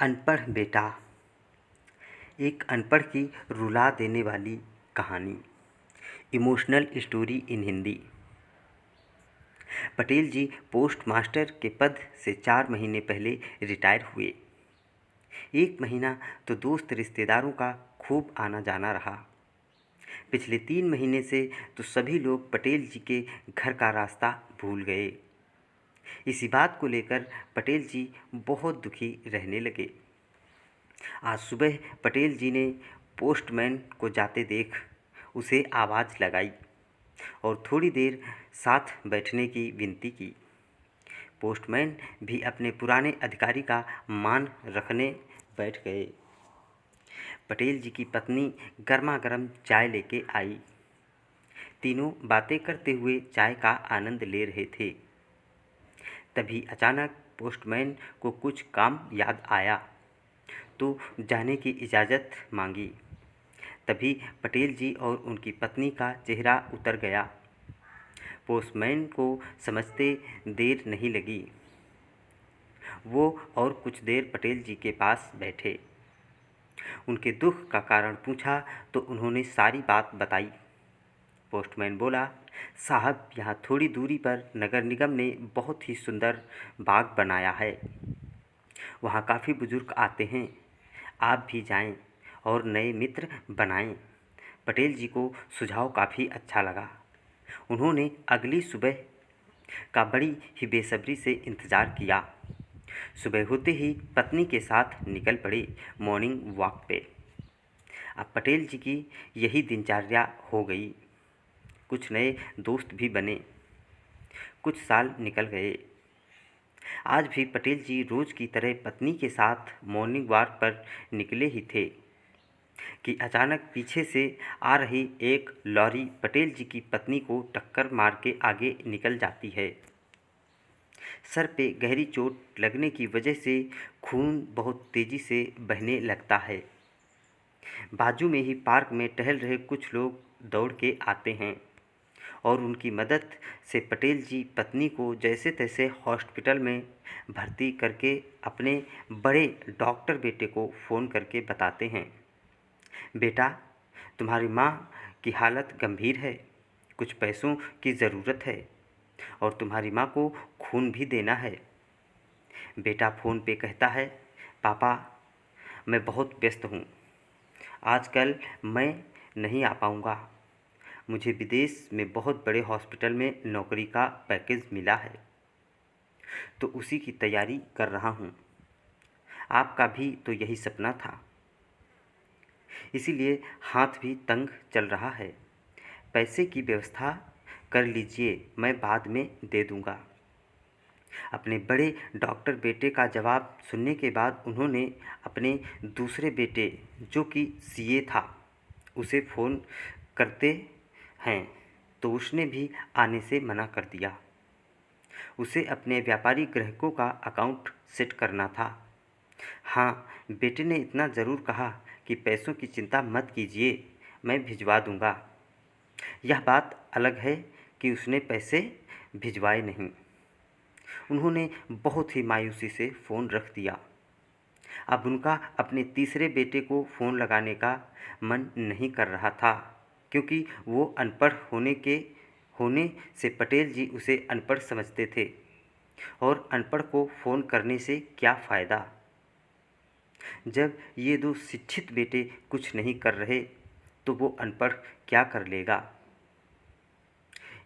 अनपढ़ बेटा। एक अनपढ़ की रुला देने वाली कहानी। Emotional story in Hindi. Patel ji post master के पद से 4 महीने पहले रिटायर हुए। 1 महीना तो दोस्त रिश्तेदारों का खूब आना जाना रहा। पिछले 3 महीने से तो सभी लोग पटेल जी के घर का रास्ता भूल गए। इसी बात को लेकर पटेल जी बहुत दुखी रहने लगे। आज सुबह पटेल जी ने पोस्टमैन को जाते देख उसे आवाज़ लगाई और थोड़ी देर साथ बैठने की विनती की। पोस्टमैन भी अपने पुराने अधिकारी का मान रखने बैठ गए। पटेल जी की पत्नी गर्मा गर्म चाय लेके आई। तीनों बातें करते हुए चाय का आनंद ले रहे थे। तभी अचानक पोस्टमैन को कुछ काम याद आया तो जाने की इजाज़त मांगी। तभी पटेल जी और उनकी पत्नी का चेहरा उतर गया। पोस्टमैन को समझते देर नहीं लगी। वो और कुछ देर पटेल जी के पास बैठे। उनके दुख का कारण पूछा तो उन्होंने सारी बात बताई। पोस्टमैन बोला, साहब, यहाँ थोड़ी दूरी पर नगर निगम ने बहुत ही सुंदर बाग बनाया है। वहाँ काफ़ी बुजुर्ग आते हैं। आप भी जाएं और नए मित्र बनाएं। पटेल जी को सुझाव काफ़ी अच्छा लगा। उन्होंने अगली सुबह का बड़ी ही बेसब्री से इंतज़ार किया। सुबह होते ही पत्नी के साथ निकल पड़े मॉर्निंग वॉक पे। अब पटेल जी की यही दिनचर्या हो गई। कुछ नए दोस्त भी बने। कुछ साल निकल गए। आज भी पटेल जी रोज़ की तरह पत्नी के साथ मॉर्निंग वॉक पर निकले ही थे कि अचानक पीछे से आ रही एक लॉरी पटेल जी की पत्नी को टक्कर मार के आगे निकल जाती है। सर पे गहरी चोट लगने की वजह से खून बहुत तेज़ी से बहने लगता है। बाजू में ही पार्क में टहल रहे कुछ लोग दौड़ के आते हैं और उनकी मदद से पटेल जी पत्नी को जैसे तैसे हॉस्पिटल में भर्ती करके अपने बड़े डॉक्टर बेटे को फ़ोन करके बताते हैं, बेटा, तुम्हारी माँ की हालत गंभीर है, कुछ पैसों की ज़रूरत है और तुम्हारी माँ को खून भी देना है। बेटा फ़ोन पे कहता है, पापा, मैं बहुत व्यस्त हूँ, आजकल मैं नहीं आ पाऊँगा। मुझे विदेश में बहुत बड़े हॉस्पिटल में नौकरी का पैकेज मिला है तो उसी की तैयारी कर रहा हूँ। आपका भी तो यही सपना था, इसीलिए हाथ भी तंग चल रहा है। पैसे की व्यवस्था कर लीजिए, मैं बाद में दे दूँगा। अपने बड़े डॉक्टर बेटे का जवाब सुनने के बाद उन्होंने अपने दूसरे बेटे, जो कि सीए था, उसे फ़ोन करते हैं तो उसने भी आने से मना कर दिया। उसे अपने व्यापारी ग्राहकों का अकाउंट सेट करना था। हाँ, बेटे ने इतना ज़रूर कहा कि पैसों की चिंता मत कीजिए, मैं भिजवा दूँगा। यह बात अलग है कि उसने पैसे भिजवाए नहीं। उन्होंने बहुत ही मायूसी से फ़ोन रख दिया। अब उनका अपने तीसरे बेटे को फ़ोन लगाने का मन नहीं कर रहा था क्योंकि वो अनपढ़ होने से पटेल जी उसे अनपढ़ समझते थे और अनपढ़ को फ़ोन करने से क्या फ़ायदा। जब ये 2 शिक्षित बेटे कुछ नहीं कर रहे तो वो अनपढ़ क्या कर लेगा।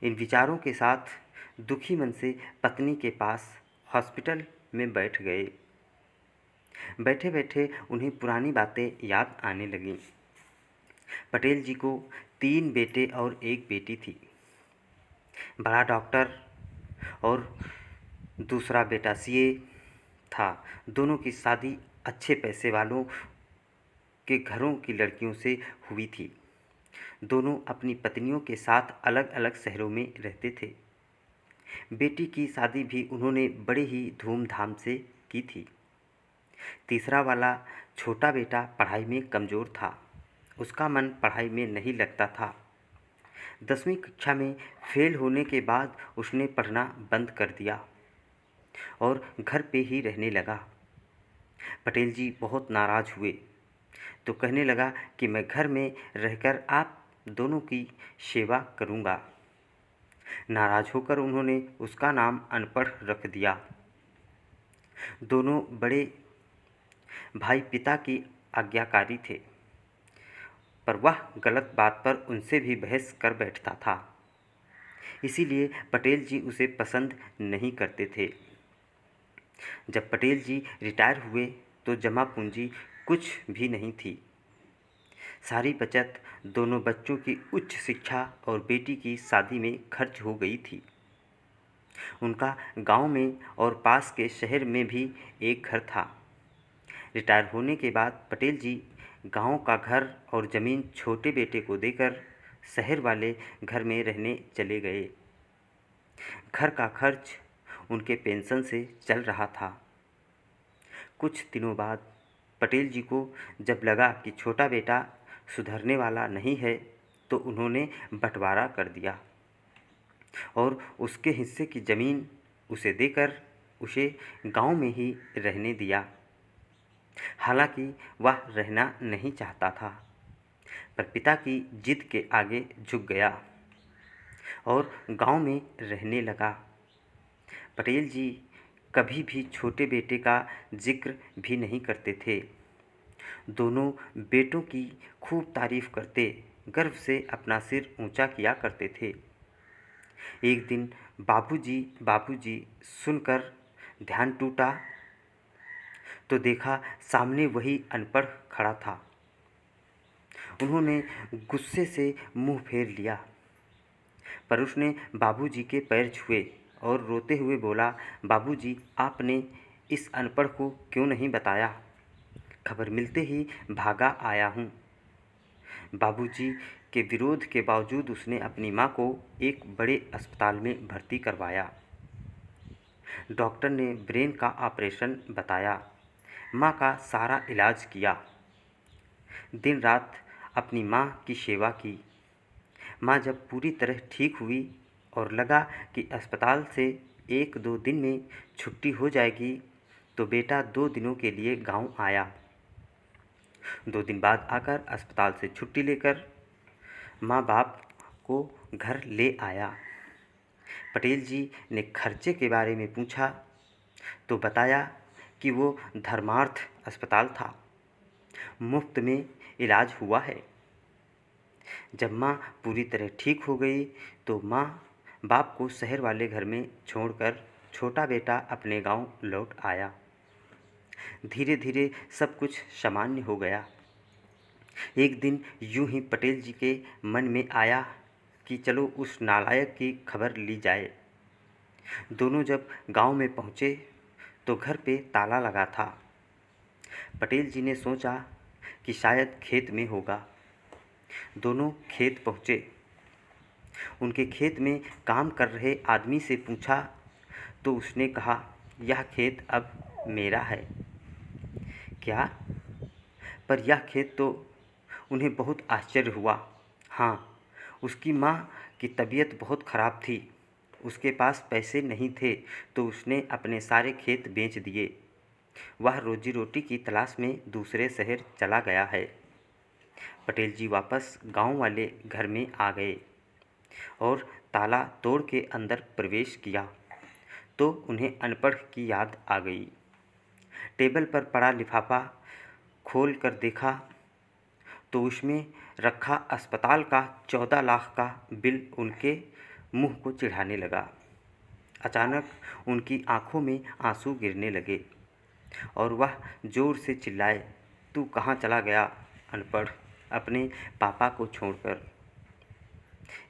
इन विचारों के साथ दुखी मन से पत्नी के पास हॉस्पिटल में बैठ गए। बैठे बैठे उन्हें पुरानी बातें याद आने लगीं। पटेल जी को 3 बेटे और 1 बेटी थी। बड़ा डॉक्टर और दूसरा बेटा सीए था। दोनों की शादी अच्छे पैसे वालों के घरों की लड़कियों से हुई थी। दोनों अपनी पत्नियों के साथ अलग अलग शहरों में रहते थे। बेटी की शादी भी उन्होंने बड़े ही धूमधाम से की थी। तीसरा वाला छोटा बेटा पढ़ाई में कमज़ोर था। उसका मन पढ़ाई में नहीं लगता था। 10वीं कक्षा में फेल होने के बाद उसने पढ़ना बंद कर दिया और घर पे ही रहने लगा। पटेल जी बहुत नाराज़ हुए तो कहने लगा कि मैं घर में रहकर आप दोनों की सेवा करूँगा। नाराज़ होकर उन्होंने उसका नाम अनपढ़ रख दिया। दोनों बड़े भाई पिता की आज्ञाकारी थे, पर वह गलत बात पर उनसे भी बहस कर बैठता था। इसीलिए पटेल जी उसे पसंद नहीं करते थे। जब पटेल जी रिटायर हुए तो जमा पूंजी कुछ भी नहीं थी। सारी बचत दोनों बच्चों की उच्च शिक्षा और बेटी की शादी में खर्च हो गई थी। उनका गांव में और पास के शहर में भी एक घर था। रिटायर होने के बाद पटेल जी गांव का घर और ज़मीन छोटे बेटे को देकर शहर वाले घर में रहने चले गए। घर का खर्च उनके पेंशन से चल रहा था। कुछ दिनों बाद पटेल जी को जब लगा कि छोटा बेटा सुधरने वाला नहीं है तो उन्होंने बंटवारा कर दिया और उसके हिस्से की ज़मीन उसे देकर उसे गांव में ही रहने दिया। हालांकि वह रहना नहीं चाहता था, पर पिता की जिद के आगे झुक गया और गांव में रहने लगा। पटेल जी कभी भी छोटे बेटे का जिक्र भी नहीं करते थे। दोनों बेटों की खूब तारीफ करते, गर्व से अपना सिर ऊंचा किया करते थे। एक दिन बाबूजी बाबूजी सुनकर ध्यान टूटा तो देखा सामने वही अनपढ़ खड़ा था। उन्होंने गुस्से से मुंह फेर लिया, पर उसने बाबूजी के पैर छुए और रोते हुए बोला, बाबूजी आपने इस अनपढ़ को क्यों नहीं बताया? खबर मिलते ही भागा आया हूँ। बाबूजी के विरोध के बावजूद उसने अपनी माँ को एक बड़े अस्पताल में भर्ती करवाया। डॉक्टर ने ब्रेन का ऑपरेशन बताया, माँ का सारा इलाज किया, दिन रात अपनी माँ की सेवा की। माँ जब पूरी तरह ठीक हुई और लगा कि अस्पताल से 1-2 दिन में छुट्टी हो जाएगी तो बेटा 2 दिनों के लिए गांव आया। 2 दिन बाद आकर अस्पताल से छुट्टी लेकर माँ बाप को घर ले आया। पटेल जी ने खर्चे के बारे में पूछा तो बताया कि वो धर्मार्थ अस्पताल था, मुफ्त में इलाज हुआ है। जब माँ पूरी तरह ठीक हो गई तो माँ बाप को शहर वाले घर में छोड़कर छोटा बेटा अपने गांव लौट आया। धीरे धीरे सब कुछ सामान्य हो गया। एक दिन यूं ही पटेल जी के मन में आया कि चलो उस नालायक की खबर ली जाए। दोनों जब गांव में पहुँचे तो घर पे ताला लगा था। पटेल जी ने सोचा कि शायद खेत में होगा। दोनों खेत पहुँचे। उनके खेत में काम कर रहे आदमी से पूछा तो उसने कहा, यह खेत अब मेरा है। क्या? पर यह खेत तो उन्हें बहुत आश्चर्य हुआ। हाँ, उसकी माँ की तबीयत बहुत ख़राब थी, उसके पास पैसे नहीं थे तो उसने अपने सारे खेत बेच दिए। वह रोजी रोटी की तलाश में दूसरे शहर चला गया है। पटेल जी वापस गांव वाले घर में आ गए और ताला तोड़ के अंदर प्रवेश किया तो उन्हें अनपढ़ की याद आ गई। टेबल पर पड़ा लिफाफा खोल कर देखा तो उसमें रखा अस्पताल का 14 लाख का बिल उनके मुंह को चिढ़ाने लगा। अचानक उनकी आंखों में आंसू गिरने लगे और वह ज़ोर से चिल्लाए, तू कहाँ चला गया अनपढ़, अपने पापा को छोड़कर?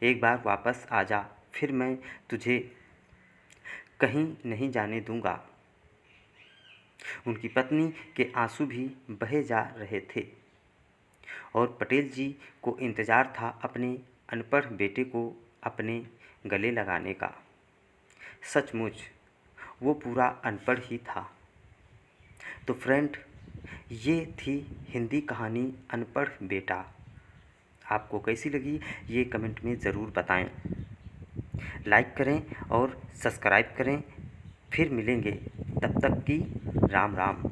एक बार वापस आ जा, फिर मैं तुझे कहीं नहीं जाने दूंगा। उनकी पत्नी के आंसू भी बहे जा रहे थे और पटेल जी को इंतज़ार था अपने अनपढ़ बेटे को अपने गले लगाने का। सचमुच वो पूरा अनपढ़ ही था। तो फ्रेंड, ये थी हिंदी कहानी अनपढ़ बेटा। आपको कैसी लगी ये कमेंट में ज़रूर बताएं। लाइक करें और सब्सक्राइब करें। फिर मिलेंगे, तब तक की राम राम।